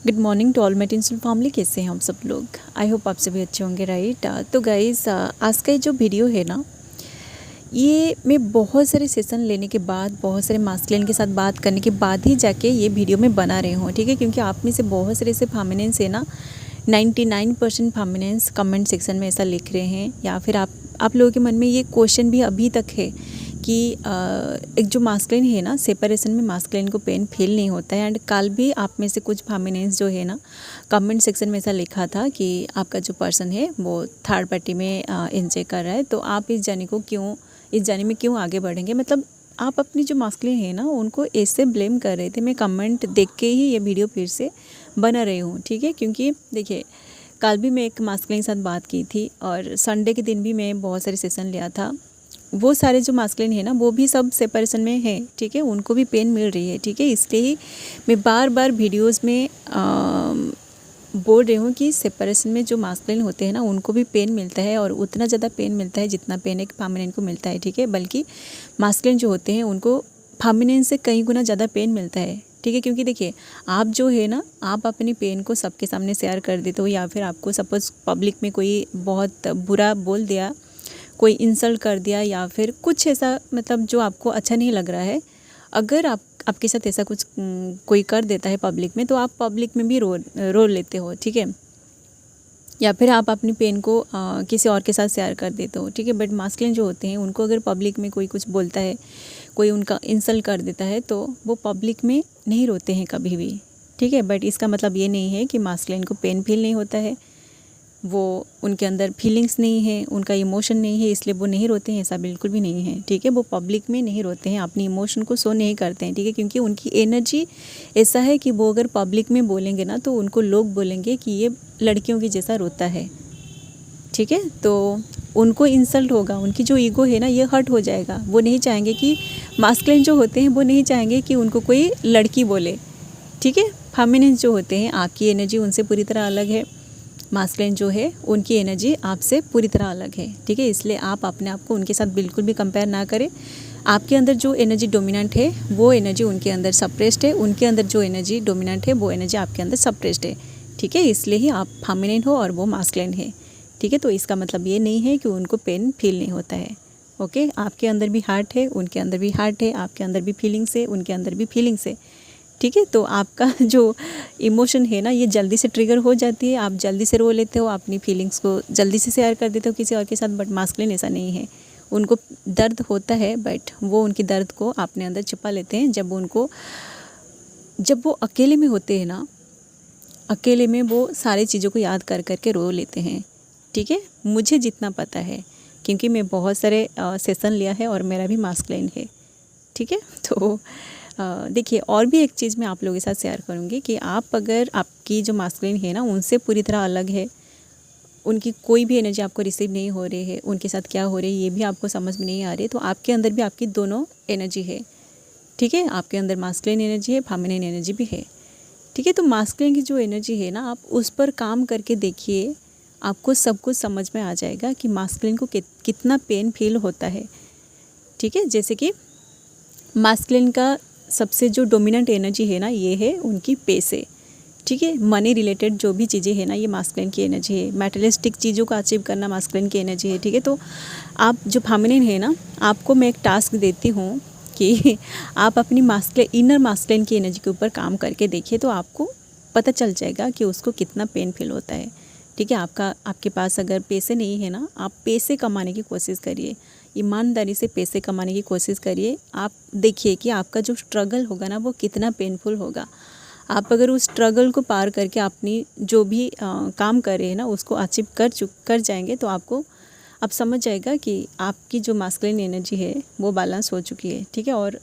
Good morning to all my tinsel family. कैसे हैं हम सब लोग? आई होप आप सभी अच्छे होंगे, राइट। तो गाइज़, आज का ये जो वीडियो है ना, ये मैं बहुत सारे सेशन लेने के बाद, बहुत सारे मास्कुलिन के साथ बात करने के बाद ही जाके ये वीडियो मैं बना रही हूँ, ठीक है। क्योंकि आप में से बहुत सारे ऐसे फेमिनिन्स है ना, 99% फेमिनिन्स कमेंट सेक्शन में ऐसा लिख रहे हैं, या फिर आप लोगों के मन में ये क्वेश्चन भी अभी तक है कि एक जो मास्कुलिन है ना, सेपरेशन में मास्कुलिन को पेन फील नहीं होता है। एंड कल भी आप में से कुछ फेमिनिन्स जो है ना, कमेंट सेक्शन में ऐसा लिखा था कि आपका जो पर्सन है वो थर्ड पार्टी में एंजॉय कर रहा है, तो आप इस जाने में क्यों आगे बढ़ेंगे। मतलब आप अपनी जो मास्कुलिन है ना, उनको ऐसे ब्लेम कर रहे थे। मैं कमेंट देख के ही ये वीडियो फिर से बना रही हूँ, ठीक है। क्योंकि देखिए, कल भी मैं एक मास्कुलिन के साथ बात की थी और संडे के दिन भी मैं बहुत सारे सेशन लिया था। वो सारे जो मास्कुलिन है ना, वो भी सब सेपरेशन में है, ठीक है। उनको भी पेन मिल रही है, ठीक है। इसलिए ही मैं बार बार वीडियोस में बोल रही हूँ कि सेपरेशन में जो मास्कुलिन होते हैं ना, उनको भी पेन मिलता है, और उतना ज़्यादा पेन मिलता है जितना पेन एक फेमिनिन को मिलता है, ठीक है। बल्कि मास्कुलिन जो होते हैं उनको फेमिनिन से कई गुना ज़्यादा पेन मिलता है, ठीक है। क्योंकि देखिए, आप जो है ना, आप अपनी पेन को सबके सामने शेयर कर देते हो, या फिर आपको सपोज़ पब्लिक में कोई बहुत बुरा बोल दिया, कोई इंसल्ट कर दिया, या फिर कुछ ऐसा मतलब जो आपको अच्छा नहीं लग रहा है, अगर आपके साथ ऐसा कुछ कोई कर देता है पब्लिक में, तो आप पब्लिक में भी रो लेते हो, ठीक है। या फिर आप अपनी पेन को किसी और के साथ शेयर कर देते हो, ठीक है। बट मास्कुलिन जो होते हैं, उनको अगर पब्लिक में कोई कुछ बोलता है, कोई उनका इंसल्ट कर देता है, तो वो पब्लिक में नहीं रोते हैं कभी भी, ठीक है। बट इसका मतलब ये नहीं है कि मास्कुलिन को पेन फील नहीं होता है, वो उनके अंदर फीलिंग्स नहीं है, उनका इमोशन नहीं है, इसलिए वो नहीं रोते हैं, ऐसा बिल्कुल भी नहीं है, ठीक है। वो पब्लिक में नहीं रोते हैं, अपनी इमोशन को शो नहीं करते हैं, ठीक है। क्योंकि उनकी एनर्जी ऐसा है कि वो अगर पब्लिक में बोलेंगे ना, तो उनको लोग बोलेंगे कि ये लड़कियों की जैसा रोता है, ठीक है। तो उनको इंसल्ट होगा, उनकी जो ईगो है ना, ये हर्ट हो जाएगा। वो नहीं चाहेंगे कि मास्कुलिन जो होते हैं, वो नहीं चाहेंगे कि उनको कोई लड़की बोले, ठीक है। फेमिनिन जो होते हैं, आपकी एनर्जी उनसे पूरी तरह अलग है। मास्कुलिन जो है, उनकी एनर्जी आपसे पूरी तरह अलग है, ठीक है। इसलिए आप अपने आप को उनके साथ बिल्कुल भी कंपेयर ना करें। आपके अंदर जो एनर्जी डोमिनेंट है, वो एनर्जी उनके अंदर सप्रेस्ड है, उनके अंदर जो एनर्जी डोमिनेंट है, वो एनर्जी आपके अंदर सप्रेस्ड है, ठीक है। इसलिए ही आप फेमिनिन हो और वो मास्कुलिन है, ठीक है। तो इसका मतलब ये नहीं है कि उनको पेन फील नहीं होता है, ओके। आपके अंदर भी हार्ट है, उनके अंदर भी हार्ट है, आपके अंदर भी फीलिंग्स है, उनके अंदर भी फीलिंग्स है, ठीक है। तो आपका जो इमोशन है ना, ये जल्दी से ट्रिगर हो जाती है, आप जल्दी से रो लेते हो, अपनी फीलिंग्स को जल्दी से शेयर कर देते हो किसी और के साथ। बट मास्कुलिन ऐसा नहीं है, उनको दर्द होता है, बट वो उनकी दर्द को अपने अंदर छिपा लेते हैं। जब वो अकेले में होते हैं ना, अकेले में वो सारी चीज़ों को याद कर कर के रो लेते हैं, ठीक है। मुझे जितना पता है, क्योंकि मैं बहुत सारे सेशन लिया है और मेरा भी मास्कुलिन है, ठीक है। तो देखिए, और भी एक चीज़ मैं आप लोगों के साथ शेयर करूँगी कि आप अगर आपकी जो मास्कुलिन है ना, उनसे पूरी तरह अलग है, उनकी कोई भी एनर्जी आपको रिसीव नहीं हो रही है, उनके साथ क्या हो रही है ये भी आपको समझ में नहीं आ रही, तो आपके अंदर भी आपकी दोनों एनर्जी है, ठीक है। आपके अंदर मास्कुलिन एनर्जी है, फेमिनिन एनर्जी भी है, ठीक है। तो मास्कुलिन की जो एनर्जी है ना, आप उस पर काम करके देखिए, आपको सब कुछ समझ में आ जाएगा कि मास्कुलिन को कितना पेन फील होता है, ठीक है। जैसे कि मास्कुलिन का सबसे जो डोमिनेंट एनर्जी है ना, ये है उनकी पैसे, ठीक है। मनी रिलेटेड जो भी चीज़ें हैं ना, ये मास्कुलिन की एनर्जी है। मैटेरियलिस्टिक चीज़ों को अचीव करना मास्कुलिन की एनर्जी है, ठीक है। तो आप जो फेमिनिन है ना, आपको मैं एक टास्क देती हूँ कि आप अपनी इनर मास्कुलिन की एनर्जी के ऊपर काम करके देखिए, तो आपको पता चल जाएगा कि उसको कितना पेन फील होता है, ठीक है। आपके पास अगर पैसे नहीं है ना, आप पैसे कमाने की कोशिश करिए, ईमानदारी से पैसे कमाने की कोशिश करिए। आप देखिए कि आपका जो स्ट्रगल होगा ना, वो कितना पेनफुल होगा। आप अगर उस स्ट्रगल को पार करके अपनी जो भी काम कर रहे हैं ना, उसको अचीव कर जाएंगे, तो आप समझ जाएगा कि आपकी जो मास्कुलिन एनर्जी है वो बैलेंस हो चुकी है, ठीक है। और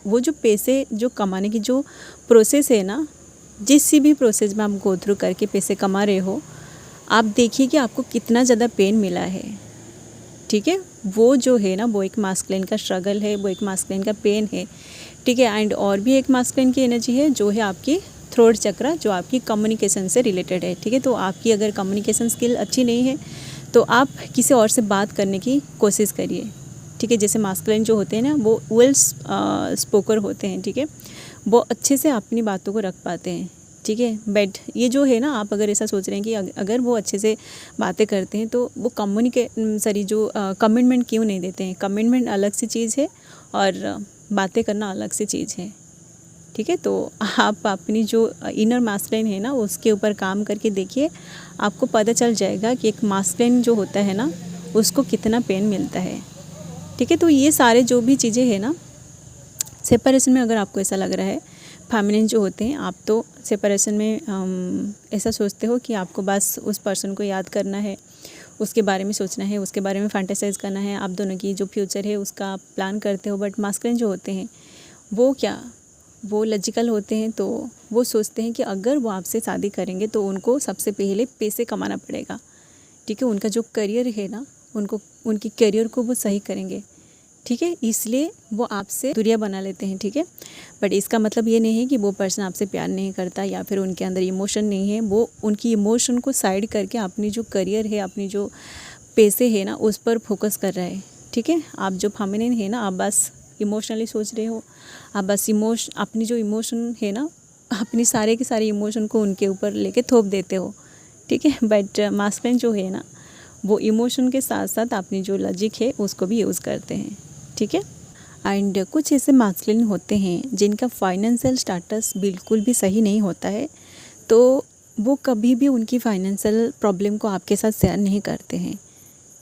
वो जो पैसे जो कमाने की जो प्रोसेस है ना, जिस भी प्रोसेस में आप गो थ्रू करके पैसे कमा रहे हो, आप देखिए कि आपको कितना ज़्यादा पेन मिला है, ठीक है। वो जो है ना, वो एक मास्कुलिन का स्ट्रगल है, वो एक मास्कुलिन का पेन है, ठीक है। एंड और भी एक मास्कुलिन की एनर्जी है, जो है आपकी थ्रोट चक्रा, जो आपकी कम्युनिकेशन से रिलेटेड है, ठीक है। तो आपकी अगर कम्युनिकेशन स्किल अच्छी नहीं है, तो आप किसी और से बात करने की कोशिश करिए, ठीक है। जैसे मास्कुलिन जो होते हैं ना, वो वेल स्पोकर होते हैं, ठीक है। वो अच्छे से अपनी बातों को रख पाते हैं, ठीक है। बट ये जो है ना, आप अगर ऐसा सोच रहे हैं कि अगर वो अच्छे से बातें करते हैं तो वो कमिटमेंट क्यों नहीं देते हैं। कमिटमेंट अलग सी चीज़ है और बातें करना अलग सी चीज़ है, ठीक है। तो आप अपनी जो इनर मास्कुलिन है ना, उसके ऊपर काम करके देखिए, आपको पता चल जाएगा कि एक मास्कुलिन जो होता है ना, उसको कितना पेन मिलता है, ठीक है। तो ये सारे जो भी चीज़ें हैं ना, सेपरेशन में अगर आपको ऐसा लग रहा है, फेमिनिन जो होते हैं, आप तो सेपरेशन में ऐसा सोचते हो कि आपको बस उस पर्सन को याद करना है, उसके बारे में सोचना है, उसके बारे में फैंटेसाइज करना है, आप दोनों की जो फ्यूचर है उसका आप प्लान करते हो। बट मास्कुलिन जो होते हैं वो लॉजिकल होते हैं। तो वो सोचते हैं कि अगर वो आपसे शादी करेंगे तो उनको सबसे पहले पैसे कमाना पड़ेगा, ठीक है। उनका जो करियर है ना, उनकी करियर को वो सही करेंगे, ठीक है। इसलिए वो आपसे दूरियां बना लेते हैं, ठीक है। बट इसका मतलब ये नहीं है कि वो पर्सन आपसे प्यार नहीं करता या फिर उनके अंदर इमोशन नहीं है। वो उनकी इमोशन को साइड करके अपनी जो करियर है, अपनी जो पैसे है ना, उस पर फोकस कर रहा है, ठीक है। आप जो फेमिनिन है ना, आप बस इमोशनली सोच रहे हो, आप बस अपनी जो इमोशन है ना, अपनी सारे के सारे इमोशन को उनके ऊपर लेके थोप देते हो, ठीक है। बट मास्कुलिन जो है ना, वो इमोशन के साथ साथ अपनी जो लॉजिक है उसको भी यूज़ करते हैं, ठीक है। एंड कुछ ऐसे मास्कुलिन होते हैं जिनका फाइनेंशियल स्टेटस बिल्कुल भी सही नहीं होता है, तो वो कभी भी उनकी फाइनेंशियल प्रॉब्लम को आपके साथ शेयर नहीं करते हैं,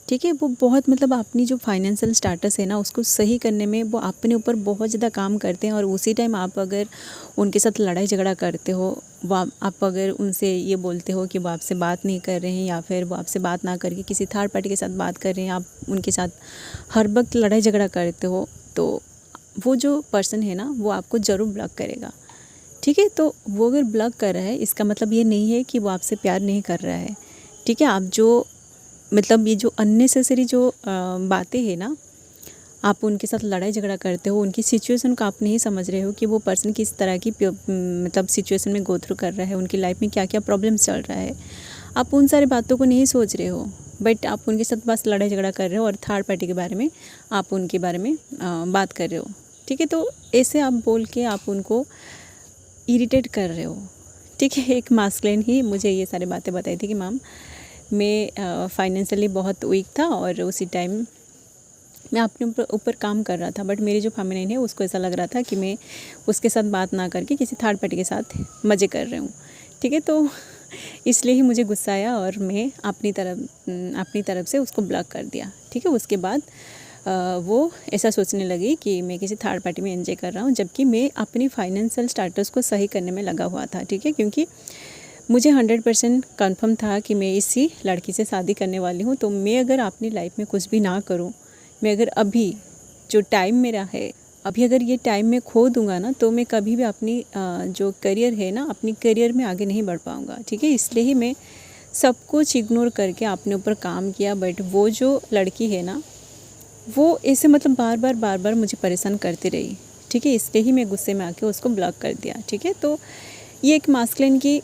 ठीक है। वो बहुत मतलब अपनी जो फाइनेंशियल स्टेटस है ना, उसको सही करने में वो अपने ऊपर बहुत ज़्यादा काम करते हैं। और उसी टाइम आप अगर उनके साथ लड़ाई झगड़ा करते हो, वो आप अगर उनसे ये बोलते हो कि वो आपसे बात नहीं कर रहे हैं या फिर वो आपसे बात ना करके किसी थर्ड पार्टी के साथ बात कर रहे हैं, आप उनके साथ हर वक्त लड़ाई झगड़ा करते हो, तो वो जो पर्सन है ना, वो आपको ज़रूर ब्लॉक करेगा, ठीक है। तो वो अगर ब्लॉक कर रहा है, इसका मतलब ये नहीं है कि वो आपसे प्यार नहीं कर रहा है, ठीक है। आप जो मतलब ये जो अननेसेसरी जो बातें हैं ना, आप उनके साथ लड़ाई झगड़ा करते हो, उनकी सिचुएशन को आप नहीं समझ रहे हो कि वो पर्सन किस तरह की मतलब सिचुएशन में गो थ्रू कर रहा है, उनकी लाइफ में क्या क्या प्रॉब्लम चल रहा है। आप उन सारी बातों को नहीं सोच रहे हो, बट आप उनके साथ बस लड़ाई झगड़ा कर रहे हो और थर्ड पार्टी के बारे में आप उनके बारे में बात कर रहे हो, ठीक है। तो ऐसे आप बोल के आप उनको इरिटेट कर रहे हो, ठीक है। एक मास्कुलिन ही मुझे ये सारी बातें बताई थी कि मैम, मैं फाइनेंशियली बहुत वीक था और उसी टाइम मैं अपने ऊपर काम कर रहा था। बट मेरी जो फेमिनिन है, उसको ऐसा लग रहा था कि मैं उसके साथ बात ना करके किसी थर्ड पार्टी के साथ मज़े कर रही हूँ, ठीक है। तो इसलिए ही मुझे गुस्सा आया और मैं अपनी तरफ से उसको ब्लॉक कर दिया, ठीक है। उसके बाद वो ऐसा सोचने लगी कि मैं किसी थर्ड पार्टी में एंजॉय कर रहा हूँ, जबकि मैं अपनी फाइनेंशियल स्टेटस को सही करने में लगा हुआ था, ठीक है। क्योंकि मुझे 100% कन्फर्म था कि मैं इसी लड़की से शादी करने वाली हूँ। तो मैं अगर अपनी लाइफ में कुछ भी ना करूँ, मैं अगर अभी जो टाइम मेरा है, अभी अगर ये टाइम मैं खो दूँगा ना, तो मैं कभी भी अपनी जो करियर है ना, अपनी करियर में आगे नहीं बढ़ पाऊँगा, ठीक है। इसलिए ही मैं सब कुछ इग्नोर करके अपने ऊपर काम किया। बट वो जो लड़की है ना, वो ऐसे मतलब बार बार मुझे परेशान करती रही, ठीक है। इसलिए ही मैं गुस्से में आके उसको ब्लॉक कर दिया, ठीक है। तो ये एक मास्कुलिन की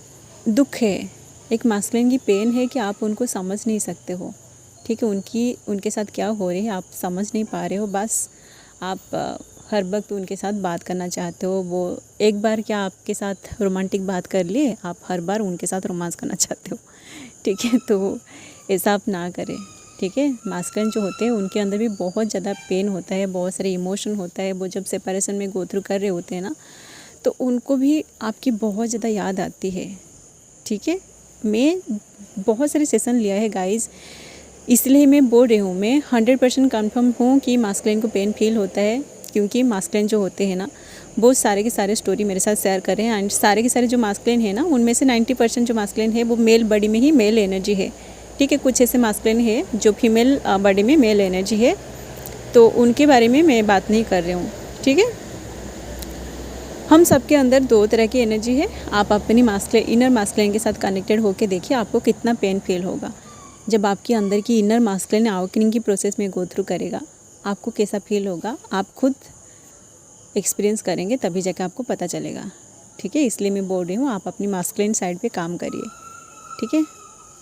दुख है, एक मास्कुलिन की पेन है कि आप उनको समझ नहीं सकते हो, ठीक है। उनके साथ क्या हो रही है आप समझ नहीं पा रहे हो। बस आप हर वक्त उनके साथ बात करना चाहते हो। वो एक बार क्या आपके साथ रोमांटिक बात कर लिए, आप हर बार उनके साथ रोमांस करना चाहते हो, ठीक है। तो ऐसा आप ना करें, ठीक है। मास्कुलिन जो होते हैं उनके अंदर भी बहुत ज़्यादा पेन होता है, बहुत सारे इमोशन होता है। वो जब सेपरेशन में गो थ्रू कर रहे होते हैं ना, तो उनको भी आपकी बहुत ज़्यादा याद आती है, ठीक है। मैं बहुत सारे सेशन लिया है गाइज़, इसलिए मैं बोल रही हूँ, मैं 100% कन्फर्म हूँ कि मास्कुलिन को पेन फील होता है। क्योंकि मास्कुलिन जो होते हैं ना, वो सारे के सारे स्टोरी मेरे साथ शेयर कर रहे हैं। एंड सारे के सारे जो मास्कुलिन है ना, उनमें से 90% जो मास्कुलिन है वो मेल बॉडी में ही मेल एनर्जी है, ठीक है। कुछ ऐसे मास्कुलिन है जो फीमेल बॉडी में मेल एनर्जी है, तो उनके बारे में मैं बात नहीं कर रही हूँ, ठीक है। हम सबके अंदर दो तरह की एनर्जी है। आप अपनी इनर मास्कुलिन के साथ कनेक्टेड होकर देखिए, आपको कितना पेन फील होगा। जब आपके अंदर की इनर मास्कुलिन अवेकनिंग की प्रोसेस में गो थ्रू करेगा, आपको कैसा फील होगा, आप खुद एक्सपीरियंस करेंगे, तभी जाकर आपको पता चलेगा, ठीक है। इसलिए मैं बोल रही हूँ, आप अपनी मास्कुलिन साइड पे काम करिए, ठीक है।